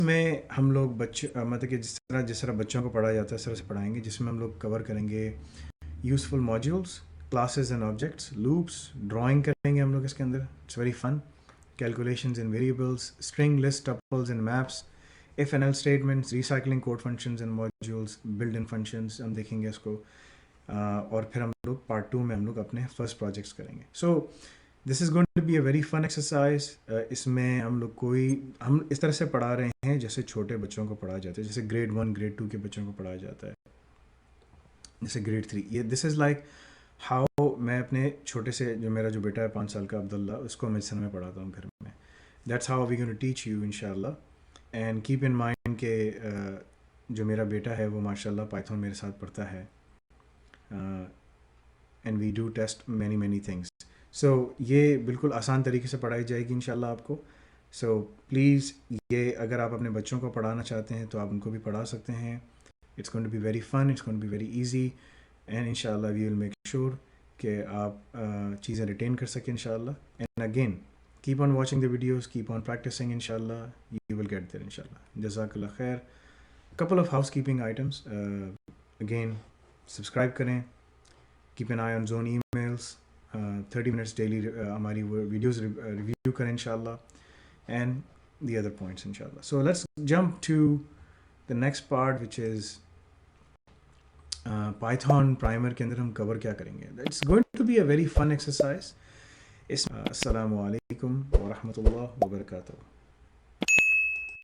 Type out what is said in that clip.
इसमें हम लोग मतलब कि जिस तरह बच्चों को पढ़ाया जाता है इस तरह से पढ़ाएंगे, जिसमें हम लोग कवर करेंगे useful modules, classes and objects, loops, drawing करेंगे हम लोग इसके अंदर, it's very fun, calculations in variables, string list, tuples and maps, if and else statements, recycling code functions and modules, built in functions, हम देखेंगे इसको। और फिर हम लोग पार्ट 2 में हम लोग अपने फर्स्ट प्रोजेक्ट्स करेंगे। So this is going to be a very fun exercise. इसमें हम इस तरह से पढ़ा रहे हैं जैसे छोटे बच्चों को पढ़ाया जाता है, जैसे ग्रेड 1 ग्रेड 2 के बच्चों को पढ़ाया जाता है, जैसे ग्रेड 3। ये दिस इज़ लाइक हाउ मैं अपने छोटे से मेरा जो बेटा है 5 साल का अब्दुल्ला, उसको मैं इस समय में पढ़ाता हूँ घर में। That's how we going to teach you इंशाल्लाह। एंड कीप इन माइंड के जो मेरा बेटा है वो माशाल्लाह पाइथन मेरे साथ पढ़ता है, and we do test many things. So ये बिल्कुल आसान तरीके से पढ़ाई जाएगी इंशाल्लाह आपको। सो प्लीज़ ये अगर आप अपने बच्चों को पढ़ाना चाहते हैं तो आप उनको भी पढ़ा सकते हैं। It's going to be very fun, it's going to be very easy, and इंशाल्लाह वी विल मेक श्योर कि आप चीज़ें रिटेन कर सकें इंशाल्लाह। And again keep on watching the videos, keep on practising, इंशाल्लाह यू विल गेट देयर इंशाल्लाह। जज़ाकल्लाह खैर। Couple of house keeping items, again subscribe करें, keep an eye on zone emails, 30 minutes daily हमारी वीडियोज़ रिव्यू करें इंशाल्लाह, and the other points inshallah. So let's jump to the next part, which is Python primer के अंदर हम cover क्या करेंगे. It's going to be a very fun exercise. Assalamu alaikum wa rahmatullah wa barakatuh.